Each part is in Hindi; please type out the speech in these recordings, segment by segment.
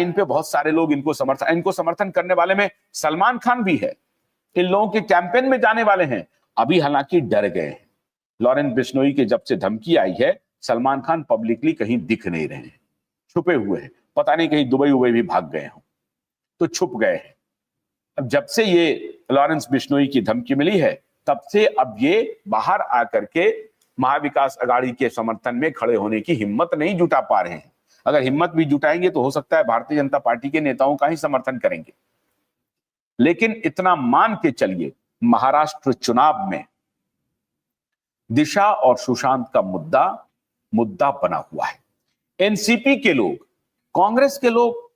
इन पे बहुत सारे लोग इनको समर्थन करने वाले में सलमान खान भी है, इन लोगों के कैंपेन में जाने वाले हैं। अभी हालांकि डर गए हैं। लॉरेंस बिश्नोई के जब से धमकी आई है, सलमान खान पब्लिकली कहीं दिख नहीं रहे हैं, छुपे हुए हैं। पता नहीं कहीं दुबई उबई भी भाग गए हों, तो छुप गए हैं। अब जब से ये लॉरेंस बिश्नोई की धमकी मिली है, तब से अब ये बाहर आकर के महाविकास अघाड़ी के समर्थन में खड़े होने की हिम्मत नहीं जुटा पा रहे हैं। अगर हिम्मत भी जुटाएंगे तो हो सकता है भारतीय जनता पार्टी के नेताओं का ही समर्थन करेंगे। लेकिन इतना मान के चलिए, महाराष्ट्र चुनाव में दिशा और सुशांत का मुद्दा बना हुआ है। एनसीपी के लोग, कांग्रेस के लोग,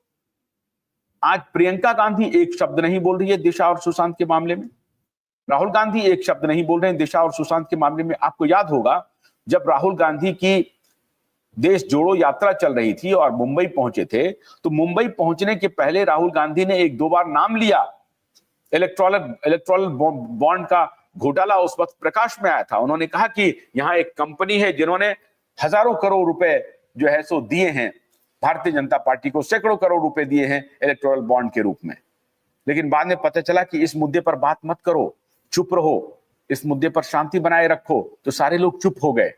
आज प्रियंका गांधी एक शब्द नहीं बोल रही है दिशा और सुशांत के मामले में, राहुल गांधी एक शब्द नहीं बोल रहे हैं दिशा और सुशांत के मामले में। आपको याद होगा जब राहुल गांधी की देश जोड़ो यात्रा चल रही थी और मुंबई पहुंचे थे, तो मुंबई पहुंचने के पहले राहुल गांधी ने एक दो बार नाम लिया। इलेक्टोरल बॉन्ड का घोटाला उस वक्त प्रकाश में आया था। उन्होंने कहा कि यहां एक कंपनी है जिन्होंने हजारों करोड़ रुपए जो है सो दिए हैं भारतीय जनता पार्टी को, सैकड़ों करोड़ रुपए दिए हैं इलेक्टोरल बॉन्ड के रूप में। लेकिन बाद में पता चला कि इस मुद्दे पर बात मत करो, चुप रहो, इस मुद्दे पर शांति बनाए रखो। तो सारे लोग चुप हो गए,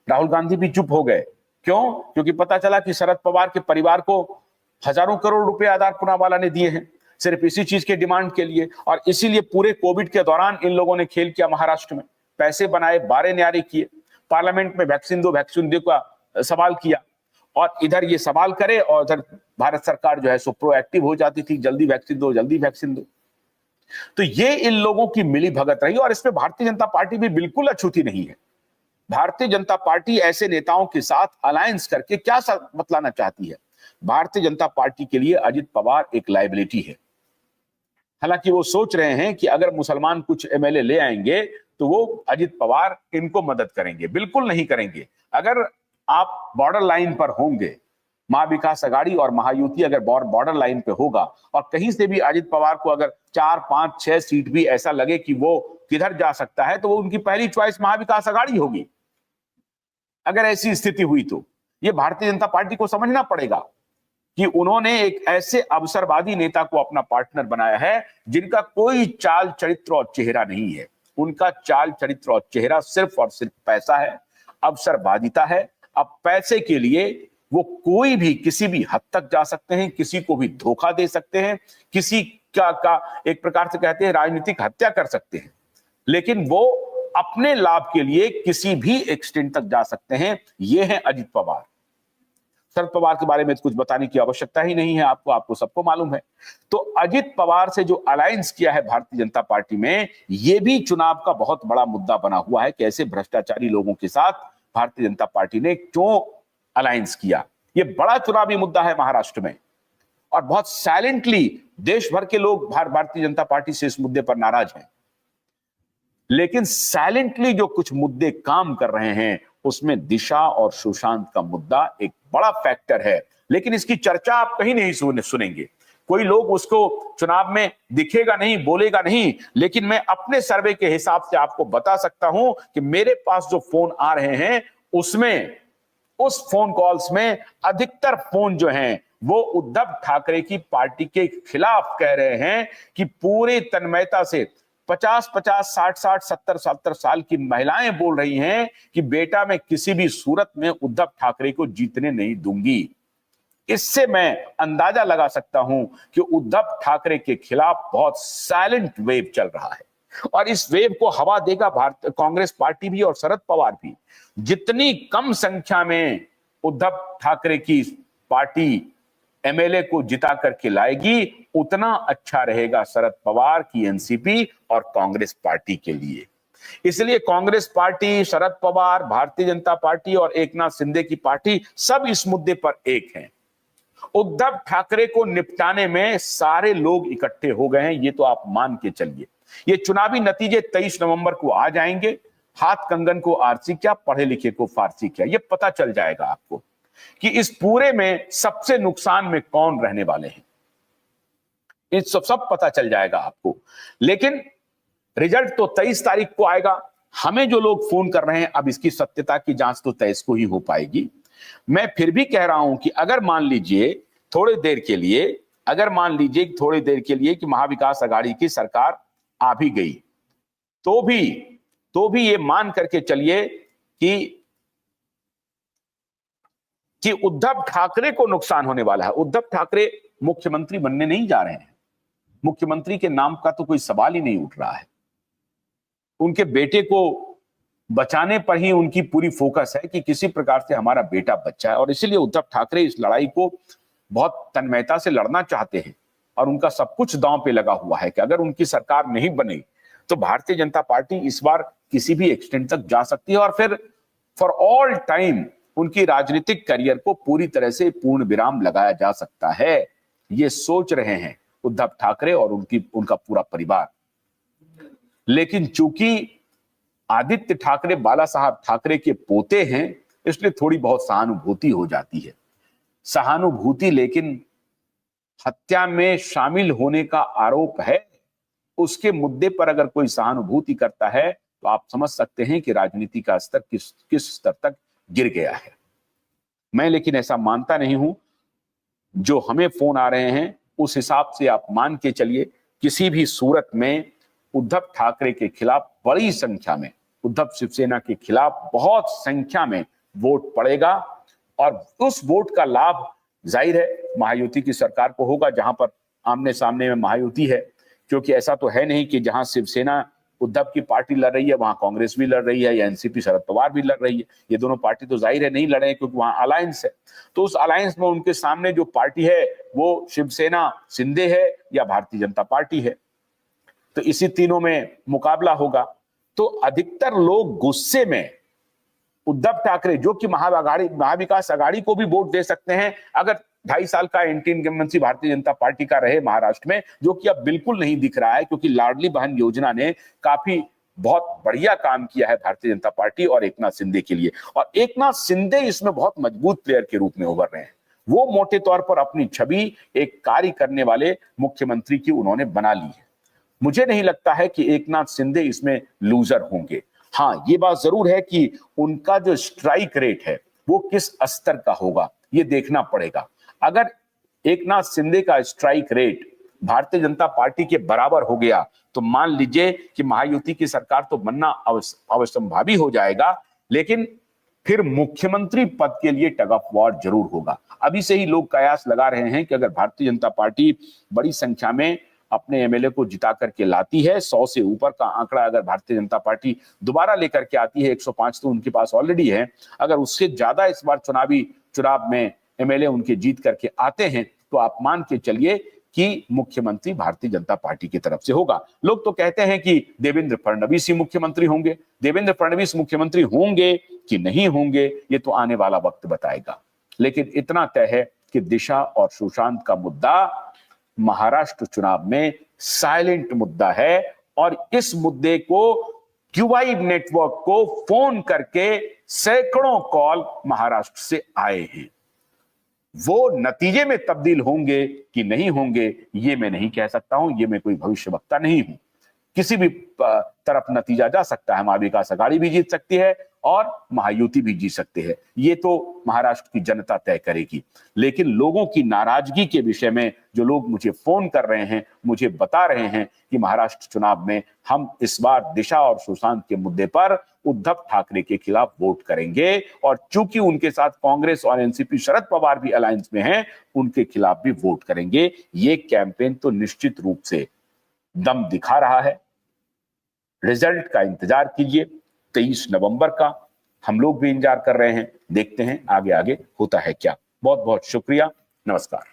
राहुल गांधी भी चुप हो गए। क्यों? क्योंकि पता चला कि शरद पवार के परिवार को हजारों करोड़ रुपए आधार पूनावाला ने दिए हैं सिर्फ इसी चीज के डिमांड के लिए। और इसीलिए पूरे कोविड के दौरान इन लोगों ने खेल किया महाराष्ट्र में, पैसे बनाए, बारे न्यारे किए, पार्लियामेंट में वैक्सीन दो का सवाल किया। और इधर ये सवाल करे और उधर भारत सरकार जो है सो प्रोएक्टिव हो जाती थी, जल्दी वैक्सीन दो, जल्दी वैक्सीन दो। तो ये इन लोगों की मिली भगत रही और इसमें भारतीय जनता पार्टी भी बिल्कुल अछूती नहीं है। भारतीय जनता पार्टी ऐसे नेताओं के साथ अलायंस करके क्या बतलाना चाहती है? भारतीय जनता पार्टी के लिए अजित पवार एक लायबिलिटी है। हालांकि वो सोच रहे हैं कि अगर मुसलमान कुछ एमएलए ले आएंगे तो वो अजित पवार इनको मदद करेंगे। बिल्कुल नहीं करेंगे। अगर आप बॉर्डर लाइन पर होंगे, महाविकास अघाड़ी और महायुति अगर बॉर्डर लाइन पे होगा और कहीं से भी अजित पवार को अगर 4, 5, 6 सीट भी ऐसा लगे कि वो किधर जा सकता है, तो वो उनकी पहली चॉइस महाविकास अघाड़ी होगी। अगर ऐसी स्थिति हुई तो ये भारतीय जनता पार्टी को समझना पड़ेगा कि उन्होंने एक ऐसे अवसरवादी नेता को अपना पार्टनर बनाया है जिनका कोई चाल चरित्र और चेहरा नहीं है। उनका चाल चरित्र और चेहरा सिर्फ और सिर्फ पैसा है, अवसरवादिता है। अब पैसे के लिए वो कोई भी किसी भी हद तक जा सकते हैं, किसी को भी धोखा दे सकते हैं, किसी का एक प्रकार से कहते हैं राजनीतिक हत्या कर सकते हैं। लेकिन वो अपने लाभ के लिए किसी भी एक्सटेंट तक जा सकते हैं। ये है अजित पवार। शरद पवार के बारे में कुछ बताने की आवश्यकता ही नहीं है, आपको सबको मालूम है। तो अजित पवार से जो अलायंस किया है भारतीय जनता पार्टी में, यह भी चुनाव का बहुत बड़ा मुद्दा बना हुआ है। कैसे भ्रष्टाचारी लोगों के साथ भारतीय जनता पार्टी ने क्यों अलायंस किया, यह बड़ा चुनावी मुद्दा है महाराष्ट्र में। और बहुत साइलेंटली देश भर के लोग भारतीय जनता पार्टी से इस मुद्दे पर नाराज हैं। लेकिन साइलेंटली जो कुछ मुद्दे काम कर रहे हैं उसमें दिशा और सुशांत का मुद्दा एक बड़ा फैक्टर है। लेकिन इसकी चर्चा आप कहीं नहीं सुनेंगे। कोई लोग उसको चुनाव में दिखेगा नहीं, बोलेगा नहीं। लेकिन मैं अपने सर्वे के हिसाब से आपको बता सकता हूं कि मेरे पास जो फोन आ रहे हैं उसमें, उस फोन कॉल्स में अधिकतर फोन जो हैं वो उद्धव ठाकरे की पार्टी के खिलाफ कह रहे हैं कि पूरी तन्मयता से 50-50, 60-60, 70-70 साल की महिलाएं बोल रही हैं कि बेटा मैं किसी भी सूरत में उद्धव ठाकरे को जीतने नहीं दूंगी। इससे मैं अंदाजा लगा सकता हूं कि उद्धव ठाकरे के खिलाफ बहुत साइलेंट वेव चल रहा है और इस वेव को हवा देगा कांग्रेस पार्टी भी और शरद पवार भी। जितनी कम संख्या में उद्धव ठाकरे की पार्टी एमएलए को जिता करके लाएगी, उतना अच्छा रहेगा शरद पवार की एनसीपी और कांग्रेस पार्टी के लिए। इसलिए कांग्रेस पार्टी, शरद पवार, भारतीय जनता पार्टी और एकनाथ शिंदे की पार्टी सब इस मुद्दे पर एक हैं। उद्धव ठाकरे को निपटाने में सारे लोग इकट्ठे हो गए हैं, ये तो आप मान के चलिए। ये चुनावी नतीजे 23 नवंबर को आ जाएंगे। हाथ कंगन को आरसी क्या, पढ़े लिखे को फारसी क्या, ये पता चल जाएगा आपको कि इस पूरे में सबसे नुकसान में कौन रहने वाले हैं। ये सब पता चल जाएगा आपको। लेकिन रिजल्ट तो 23 तारीख को आएगा। हमें जो लोग फोन कर रहे हैं, अब इसकी सत्यता की जांच तो 23 को ही हो पाएगी। मैं फिर भी कह रहा हूं कि अगर मान लीजिए थोड़ी देर के लिए, अगर मान लीजिए थोड़ी देर के लिए कि महाविकास आघाड़ी की सरकार आ भी गई, तो भी ये मान करके चलिए कि उद्धव ठाकरे को नुकसान होने वाला है। उद्धव ठाकरे मुख्यमंत्री बनने नहीं जा रहे हैं। मुख्यमंत्री के नाम का तो कोई सवाल ही नहीं उठ रहा है। उनके बेटे को बचाने पर ही उनकी पूरी फोकस है कि किसी प्रकार से हमारा बेटा बच्चा है, और इसीलिए उद्धव ठाकरे इस लड़ाई को बहुत तन्मयता से लड़ना चाहते हैं और उनका सब कुछ दांव पे लगा हुआ है कि अगर उनकी सरकार नहीं बनी तो भारतीय जनता पार्टी इस बार किसी भी एक्सटेंट तक जा सकती है और फिर फॉर ऑल टाइम उनकी राजनीतिक करियर को पूरी तरह से पूर्ण विराम लगाया जा सकता है। ये सोच रहे हैं उद्धव ठाकरे और उनका पूरा परिवार। लेकिन चूंकि आदित्य ठाकरे बाला साहब ठाकरे के पोते हैं, इसलिए थोड़ी बहुत सहानुभूति हो जाती है। सहानुभूति लेकिन हत्या में शामिल होने का आरोप है, उसके मुद्दे पर अगर कोई सहानुभूति करता है तो आप समझ सकते हैं कि राजनीति का स्तर किस स्तर तक गिर गया है। मैं लेकिन ऐसा मानता नहीं हूं। जो हमें फोन आ रहे हैं उस हिसाब से आप मान के चलिए किसी भी सूरत में उद्धव ठाकरे के खिलाफ बड़ी संख्या में, उद्धव शिवसेना के खिलाफ बहुत संख्या में वोट पड़ेगा और उस वोट का लाभ जाहिर है महायुति की सरकार को होगा, जहां पर आमने सामने में महायुति है। क्योंकि ऐसा तो है नहीं कि जहां शिवसेना उद्धव की पार्टी लड़ रही है वहां कांग्रेस भी लड़ रही है या एनसीपी शरद पवार भी लड़ रही है। ये दोनों पार्टी तो जाहिर है नहीं लड़ रहे हैं क्योंकि वहां अलायंस है। तो उस अलायंस में उनके सामने जो पार्टी है वो शिवसेना शिंदे है या भारतीय जनता पार्टी है। तो इसी तीनों में मुकाबला होगा। तो अधिकतर लोग गुस्से में उद्धव ठाकरे, जो कि महाविकास आघाड़ी को भी वोट दे सकते हैं अगर 2.5 साल का anti incumbency Bharatiya Janata party का रहे महाराष्ट्र में, जो कि अब बिल्कुल नहीं दिख रहा है क्योंकि लाडली बहन योजना ने काफी बहुत बढ़िया काम किया है भारतीय जनता पार्टी और एकनाथ शिंदे के लिए। और एकनाथ शिंदे इसमें बहुत मजबूत प्लेयर के रूप में उभर रहे हैं। वो मोटे तौर पर अपनी छवि एक कार्य करने वाले मुख्यमंत्री की उन्होंने बना ली है। मुझे नहीं लगता है कि एकनाथ शिंदे इसमें लूजर होंगे। हाँ, ये बात जरूर है कि उनका जो स्ट्राइक रेट है वो किस स्तर का होगा ये देखना पड़ेगा। अगर एकनाथ शिंदे का strike rate Bharatiya Janata party के बराबर हो गया तो मान लीजिए कि महायुति की सरकार तो बनना अवश्यंभावी हो जाएगा, लेकिन फिर मुख्यमंत्री पद के लिए टग ऑफ वॉर जरूर होगा। अभी से ही लोग कयास लगा रहे हैं कि अगर भारतीय जनता पार्टी बड़ी संख्या में अपने एमएलए को जिता करके लाती है, 100 से ऊपर का आंकड़ा अगर भारतीय जनता पार्टी दोबारा लेकर के आती है, 105 तो उनके पास ऑलरेडी है, अगर उससे ज्यादा इस बार चुनाव में एमएलए उनके जीत करके आते हैं तो आप मान के चलिए कि मुख्यमंत्री भारतीय जनता पार्टी की तरफ से होगा। लोग तो कहते हैं कि देवेंद्र फडणवीस ही मुख्यमंत्री होंगे। देवेंद्र फडणवीस मुख्यमंत्री होंगे कि नहीं होंगे ये तो आने वाला वक्त बताएगा। लेकिन इतना तय है कि दिशा और सुशांत का मुद्दा महाराष्ट्र चुनाव में साइलेंट मुद्दा है और इस मुद्दे को क्यूआई नेटवर्क को फोन करके सैकड़ों कॉल महाराष्ट्र से आए हैं। वो नतीजे में तब्दील होंगे कि नहीं होंगे ये मैं नहीं कह सकता हूं, ये मैं कोई भविष्यवक्ता नहीं हूं। किसी भी तरफ नतीजा जा सकता है। महाविकास आघाड़ी भी जीत सकती है और महायुति भी जीत सकते हैं, ये तो महाराष्ट्र की जनता तय करेगी। लेकिन लोगों की नाराजगी के विषय में जो लोग मुझे फोन कर रहे हैं, मुझे बता रहे हैं कि महाराष्ट्र चुनाव में हम इस बार दिशा और सुशांत के मुद्दे पर उद्धव ठाकरे के खिलाफ वोट करेंगे और चूंकि उनके साथ कांग्रेस और एनसीपी शरद पवार भी अलायंस में हैं, उनके खिलाफ भी वोट करेंगे। ये कैंपेन तो निश्चित रूप से दम दिखा रहा है। रिजल्ट का इंतजार कीजिए 23 नवंबर का। हम लोग भी इंतजार कर रहे हैं, देखते हैं आगे आगे होता है क्या। बहुत बहुत शुक्रिया, नमस्कार।